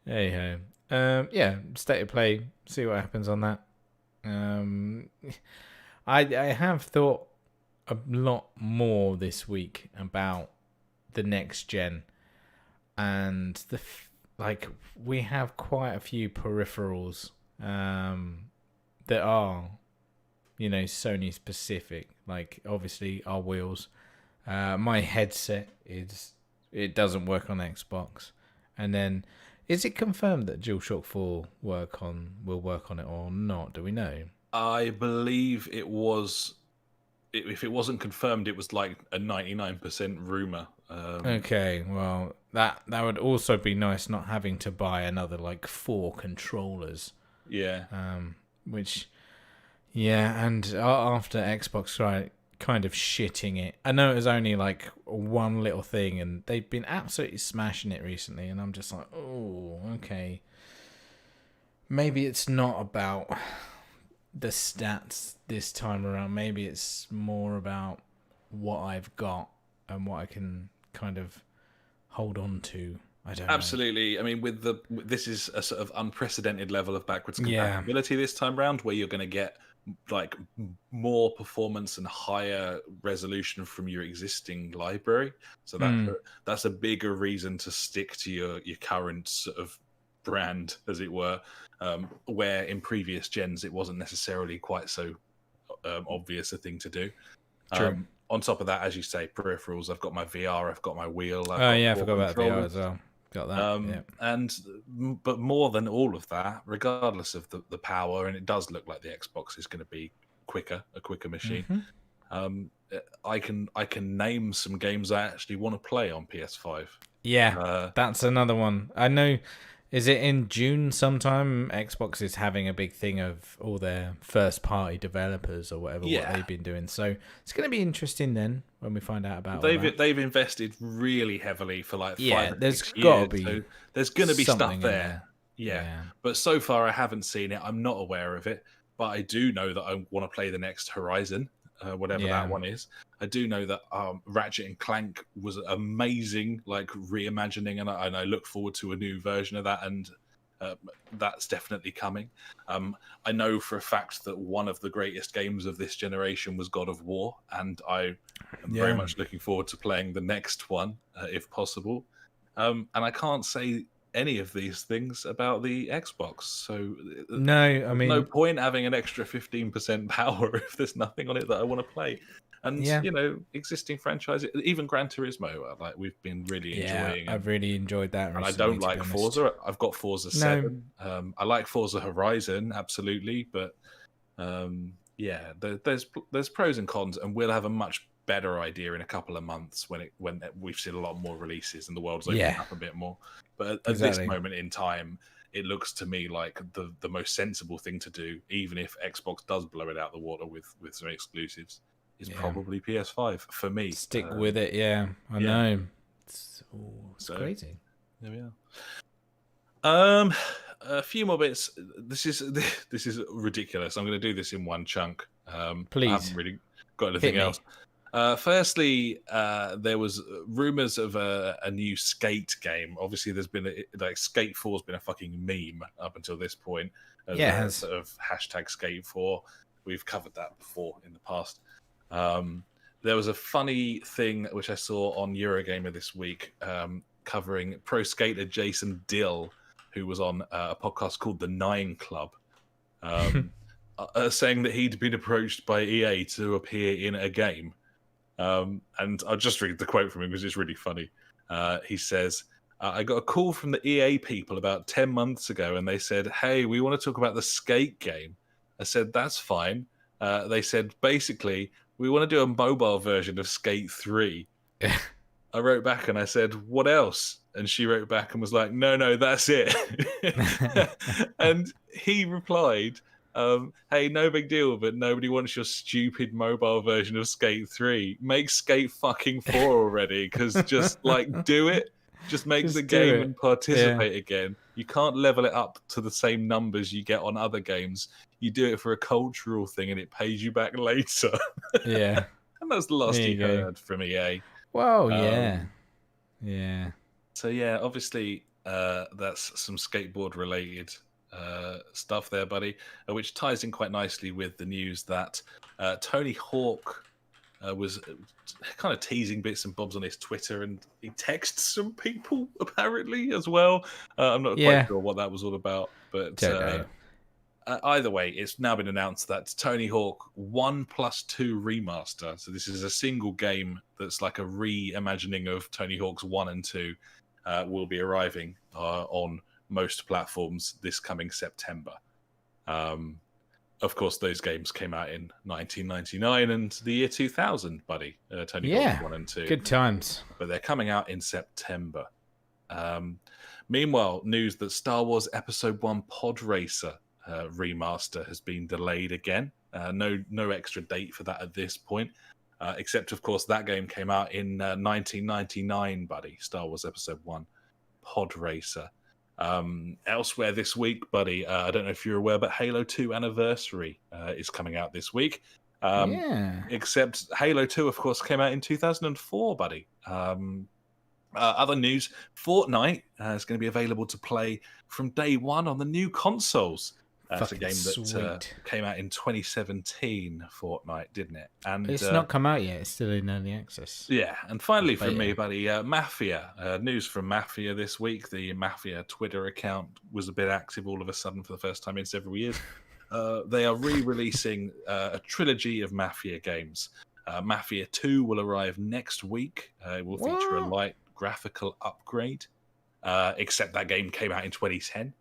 Hey ho. Yeah, state of play, see what happens on that. I have thought a lot more this week about the next gen, and we have quite a few peripherals that are, you know, Sony specific. Like obviously our wheels. My headset it doesn't work on Xbox, and then is it confirmed that DualShock 4 will work on it or not? Do we know? I believe it was. If it wasn't confirmed, it was like a 99% rumor. Okay, well that would also be nice, not having to buy another like 4 controllers. Yeah. Which, yeah, and after Xbox kind of shitting it. I know it was only like one little thing, and they've been absolutely smashing it recently, and I'm just like, oh, okay. Maybe it's not about the stats this time around. Maybe it's more about what I've got and what I can kind of hold on to. I don't know. Absolutely. I mean, this is a sort of unprecedented level of backwards compatibility this time round, where you're going to get like more performance and higher resolution from your existing library. So that's a bigger reason to stick to your current sort of brand, as it were. Where in previous gens it wasn't necessarily quite so obvious a thing to do. True. On top of that, as you say, peripherals. I've got my VR. I've got my wheel. Oh yeah, I forgot about VR as well. Got that. But more than all of that, regardless of the power, and it does look like the Xbox is going to be a quicker machine. Mm-hmm. I can name some games I actually want to play on PS5. Yeah, that's another one. I know. Is it in June sometime? Xbox is having a big thing of all their first-party developers or whatever what they've been doing. So it's going to be interesting then when we find out about they've invested really heavily for like 5 there's 6 got to years. be So there's going to be stuff there. Yeah, but so far I haven't seen it. I'm not aware of it, but I do know that I want to play the next Horizon, whatever that one is. I do know that Ratchet and Clank was amazing, like reimagining, and I look forward to a new version of that, and that's definitely coming. I know for a fact that one of the greatest games of this generation was God of War, and I am very much looking forward to playing the next one, if possible. And I can't say any of these things about the Xbox, so no, I mean, no point having an extra 15% power if there's nothing on it that I want to play. And you know, existing franchises, even Gran Turismo, like we've been really enjoying. I've really enjoyed that. And I don't like Forza. I've got Forza 7. I like Forza Horizon, absolutely, but there's pros and cons, and we'll have a much better idea in a couple of months when we've seen a lot more releases and the world's opened up a bit more. But at this moment in time, it looks to me like the most sensible thing to do, even if Xbox does blow it out the water with some exclusives, is probably PS5 for me. Stick with it, I know. It's crazy. There we are. A few more bits. This is ridiculous. I'm going to do this in one chunk. Please. I haven't really got anything else. Firstly, there was rumors of a new Skate game. Obviously, there's been Skate 4's been a fucking meme up until this point. Sort of hashtag Skate 4. We've covered that before in the past. There was a funny thing which I saw on Eurogamer this week, covering pro skater Jason Dill, who was on a podcast called The Nine Club, saying that he'd been approached by EA to appear in a game. And I'll just read the quote from him because it's really funny. He says, I got a call from the EA people about 10 months ago, and they said, "Hey, we want to talk about the Skate game." I said, "That's fine." They said, basically, we want to do a mobile version of Skate 3. I wrote back and I said, "What else?" And she wrote back and was like, "No, that's it." And he replied, "Hey, no big deal, but nobody wants your stupid mobile version of Skate 3. Make Skate fucking 4 already, because just like do it. Just make the game and participate again. You can't level it up to the same numbers you get on other games. You do it for a cultural thing and it pays you back later." Yeah. And that's the last he heard from EA. Well, yeah. So yeah, obviously that's some skateboard related stuff there, buddy, which ties in quite nicely with the news that Tony Hawk was kind of teasing bits and bobs on his Twitter, and he texts some people apparently as well. I'm not quite sure what that was all about, but either way, it's now been announced that Tony Hawk 1+2 remaster. So this is a single game that's like a reimagining of Tony Hawk's 1 and 2. Will be arriving on most platforms this coming September. Of course, those games came out in 1999 and the year 2000, buddy. Tony Hawk 1 and 2. Good times. But they're coming out in September. Meanwhile, news that Star Wars Episode 1 Pod Racer remaster has been delayed again. No extra date for that at this point. Except, of course, that game came out in 1999, buddy. Star Wars Episode 1 Pod Racer. Elsewhere this week, buddy, I don't know if you're aware, but Halo 2 Anniversary is coming out this week. Except Halo 2, of course, came out in 2004, buddy. Other news, Fortnite is going to be available to play from day one on the new consoles. It's a game that came out in 2017, Fortnite, didn't it? And it's not come out yet. It's still in early access. Yeah, and finally from me, buddy, Mafia. News from Mafia this week. The Mafia Twitter account was a bit active all of a sudden for the first time in several years. They are re-releasing a trilogy of Mafia games. Mafia 2 will arrive next week. It will feature a light graphical upgrade, except that game came out in 2010.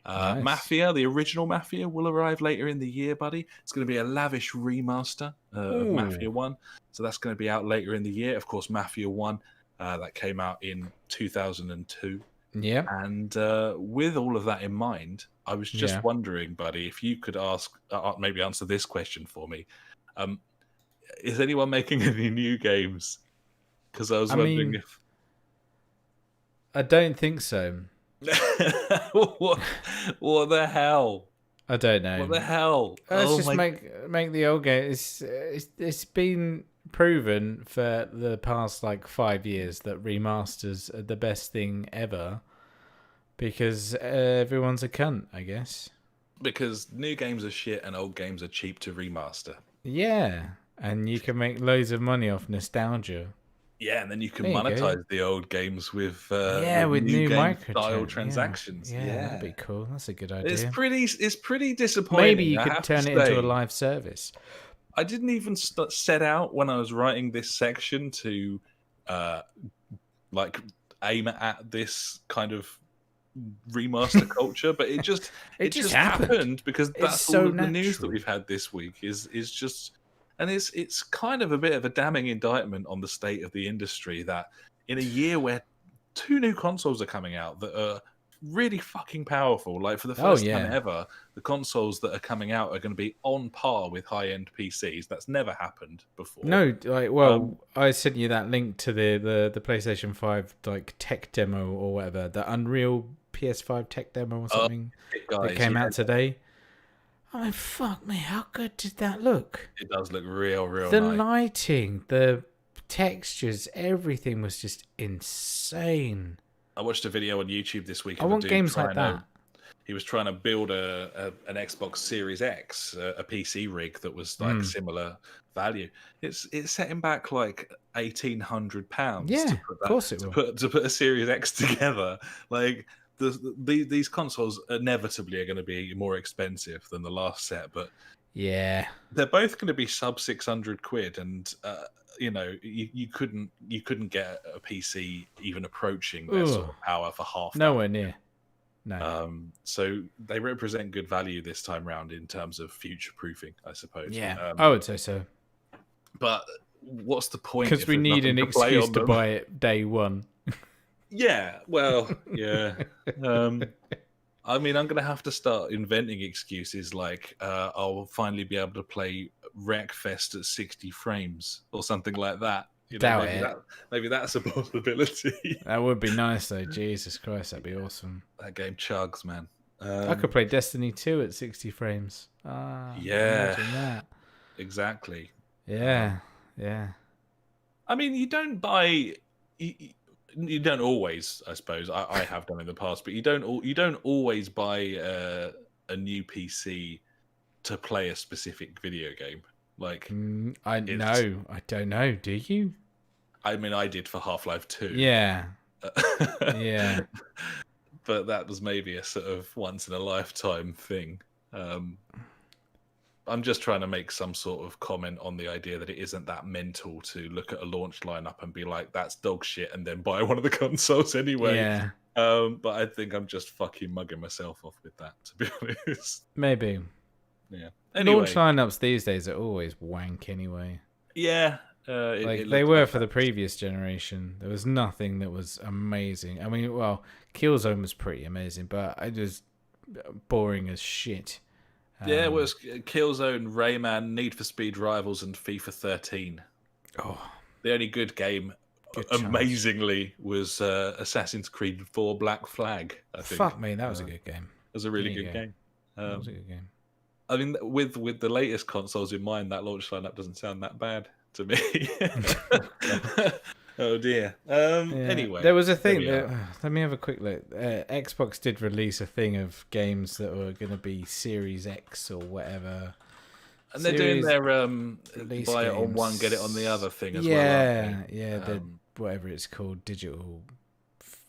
Nice. Mafia, the original Mafia, will arrive later in the year, buddy. It's going to be a lavish remaster of Mafia 1. So that's going to be out later in the year. Of course, Mafia 1, that came out in 2002. Yeah. And with all of that in mind, I was just wondering, buddy, if you could maybe answer this question for me. Is anyone making any new games? Because I was wondering if... I don't think so. What the hell? I don't know. What the hell? Let's just make the old game. It's been proven for the past 5 years that remasters are the best thing ever, because everyone's a cunt, I guess. Because new games are shit and old games are cheap to remaster. Yeah, and you can make loads of money off nostalgia. Yeah, and then you can monetize the old games with new style transactions. Yeah, that'd be cool. That's a good idea. It's pretty disappointing. Maybe you could turn it into a live service. I didn't even set out when I was writing this section to aim at this kind of remaster culture, but it just happened because that's all of the news that we've had this week is just. And it's kind of a bit of a damning indictment on the state of the industry that in a year where 2 new consoles are coming out that are really fucking powerful, for the first time ever, the consoles that are coming out are going to be on par with high-end PCs. That's never happened before. No, I sent you that link to the PlayStation 5 tech demo or whatever, the Unreal PS5 tech demo or something that came out today. Oh, fuck me, how good did that look? It does look real the nice. Lighting, the textures, everything was just insane. I watched a video on YouTube this week. I want games like that. He was trying to build an Xbox Series X, a PC rig that was similar value. It's setting back £1,800. Yeah, of course it will. To put a Series X together, these consoles inevitably are going to be more expensive than the last set, but yeah, they're both going to be sub 600 quid, and you couldn't get a PC even approaching their sort of power for half. Nowhere near. No. So they represent good value this time round in terms of future proofing, I suppose. Yeah, I would say so. But what's the point? Because we need an excuse to buy it day one. Yeah, well, yeah. I mean, I'm going to have to start inventing excuses like I'll finally be able to play Wreckfest at 60 frames or something like that. Maybe that's a possibility. That would be nice, though. Jesus Christ, that'd be awesome. That game chugs, man. I could play Destiny 2 at 60 frames. Yeah, imagine that. Exactly. Yeah. I mean, you don't buy. You don't always, I suppose. I have done in the past, but you don't always buy a new PC to play a specific video game. Like I don't know. Do you? I mean, I did for Half-Life 2. Yeah. Yeah. But that was maybe a sort of once in a lifetime thing. I'm just trying to make some sort of comment on the idea that it isn't that mental to look at a launch lineup and be like, that's dog shit, and then buy one of the consoles anyway. Yeah. But I think I'm just fucking mugging myself off with that, to be honest. Maybe. Yeah. Anyway. Launch lineups these days are always wank anyway. Yeah. They were for the previous generation. There was nothing that was amazing. I mean, well, Killzone was pretty amazing, but it was boring as shit. Yeah, it was Killzone, Rayman, Need for Speed Rivals, and FIFA 13. Oh, the only good game, amazingly, was Assassin's Creed 4 Black Flag. I think. Fuck me, that was a good game. It was a really good game. That was a good game. I mean, with the latest consoles in mind, that launch lineup doesn't sound that bad to me. Oh dear. Anyway, there was a thing. Let me have a quick look. Xbox did release a thing of games that were going to be Series X or whatever. And they're doing their buy it on one, get it on the other thing as well. Yeah, whatever it's called, digital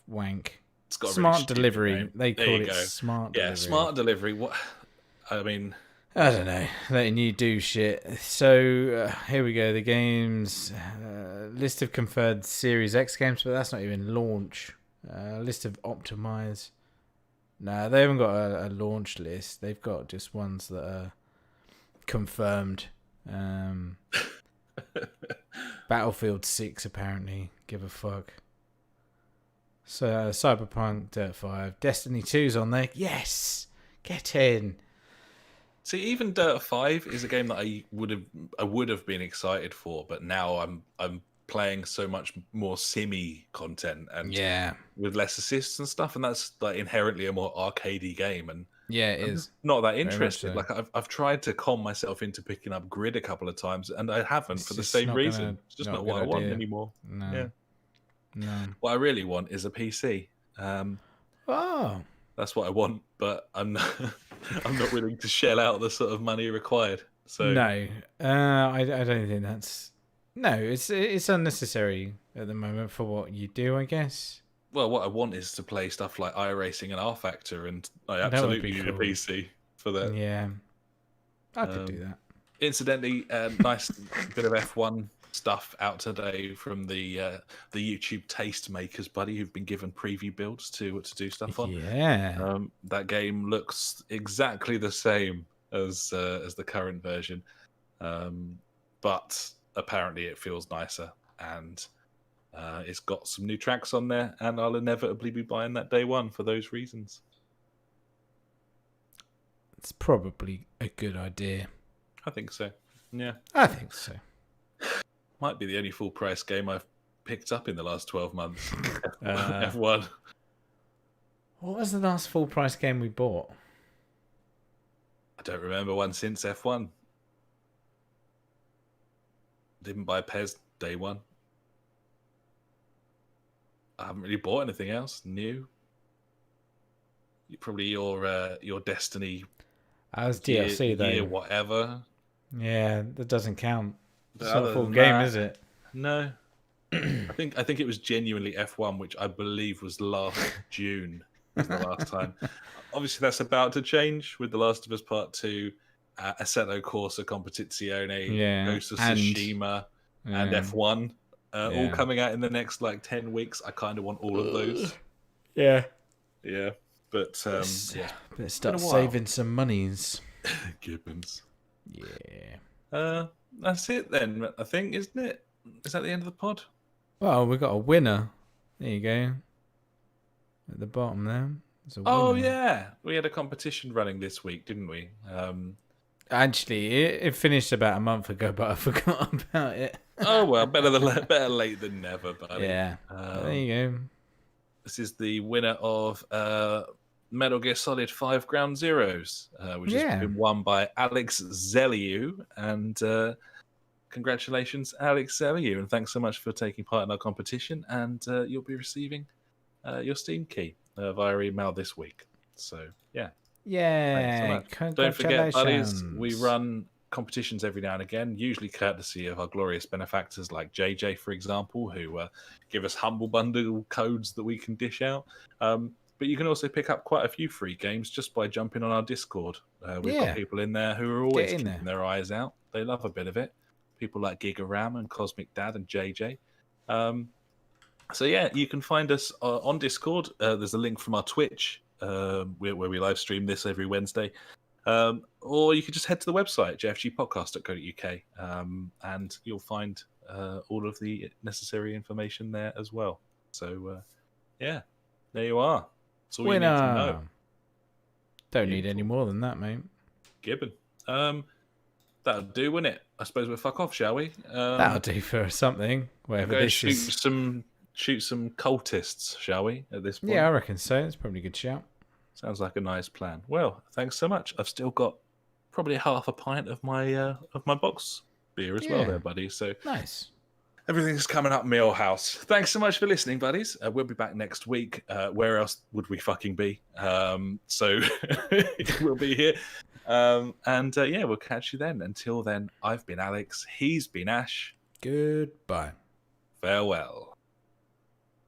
wank. It's got smart delivery. They call it smart delivery. Yeah, smart delivery. What? I mean, I don't know, letting you do shit. So here we go. The games list of confirmed Series X games, but that's not even launch. List of optimized. No, they haven't got a launch list. They've got just ones that are confirmed. Battlefield 6 apparently. Give a fuck. So Cyberpunk, Dirt 5, Destiny 2's on there. Yes, get in. See, even Dirt 5 is a game that I would have been excited for, but now I'm playing so much more simmy content and with less assists and stuff, and that's like inherently a more arcadey game. And it is not that interested. So. Like I've tried to con myself into picking up Grid a couple of times, and I haven't for the same reason. It's just not what I want anymore. No. Yeah. No. What I really want is a PC. That's what I want, but I'm not willing to shell out the sort of money required. So no, I don't think that's it's unnecessary at the moment for what you do, I guess. Well, what I want is to play stuff like iRacing and R Factor, and I absolutely need a PC for that. Yeah, I could do that. Incidentally, nice bit of F1 stuff out today from the YouTube tastemakers, buddy, who've been given preview builds to do stuff on. Yeah, that game looks exactly the same as the current version, but apparently it feels nicer, and it's got some new tracks on there, and I'll inevitably be buying that day one for those reasons. It's probably a good idea. I think so. Yeah, I think so. Might be the only full price game I've picked up in the last 12 months. F1. What was the last full price game we bought? I don't remember one since F1. Didn't buy PES day one. I haven't really bought anything else new. Probably your Destiny. I was DLC though. Year whatever. Yeah, that doesn't count. It's not a full game, is it? No. I think it was genuinely F1, which I believe was last June. Was the last time. Obviously, that's about to change with The Last of Us Part 2, Assetto Corsa Competizione, Ghost of Tsushima. and F1, all Yeah. coming out in the next like 10 weeks. I kind of want all of those. Yeah. Yeah, but Better start been a while. saving some monies. Gibbons. Yeah. That's it then, I think, isn't it? Is that the end of the pod? Well, we got a winner. There you go. At the bottom there. There's a winner. Oh yeah, we had a competition running this week, didn't we? Actually, it finished about a month ago, but I forgot about it. Oh well, better late than never, buddy. Yeah. There you go. This is the winner of Metal Gear Solid 5 Ground Zeroes, which has been won by Alex Zeliu. And congratulations, Alex Zeliu, and thanks so much for taking part in our competition. And you'll be receiving your Steam key via email this week. So yeah. Yeah. So don't forget, buddies, we run competitions every now and again, usually courtesy of our glorious benefactors like JJ, for example, who give us Humble Bundle codes that we can dish out. But you can also pick up quite a few free games just by jumping on our Discord. We've got people in there who are always keeping their eyes out. They love a bit of it. People like Giga Ram and Cosmic Dad and JJ. So yeah, you can find us on Discord. There's a link from our Twitch, where we live stream this every Wednesday. Or you could just head to the website, jfgpodcast.co.uk, and you'll find all of the necessary information there as well. So, yeah, there you are. That's all you need to know. Don't need any more than that, mate. Gibbon. That'll do, wouldn't it? I suppose we'll fuck off, shall we? That'll do for something. Whatever this is. Shoot some cultists, shall we, at this point? Yeah, I reckon so. It's probably a good shout. Sounds like a nice plan. Well, thanks so much. I've still got probably half a pint of my box beer as well there, buddy. So nice. Everything's coming up Millhouse. Thanks so much for listening, buddies. We'll be back next week. Where else would we fucking be? So we'll be here. We'll catch you then. Until then, I've been Alex. He's been Ash. Goodbye. Farewell.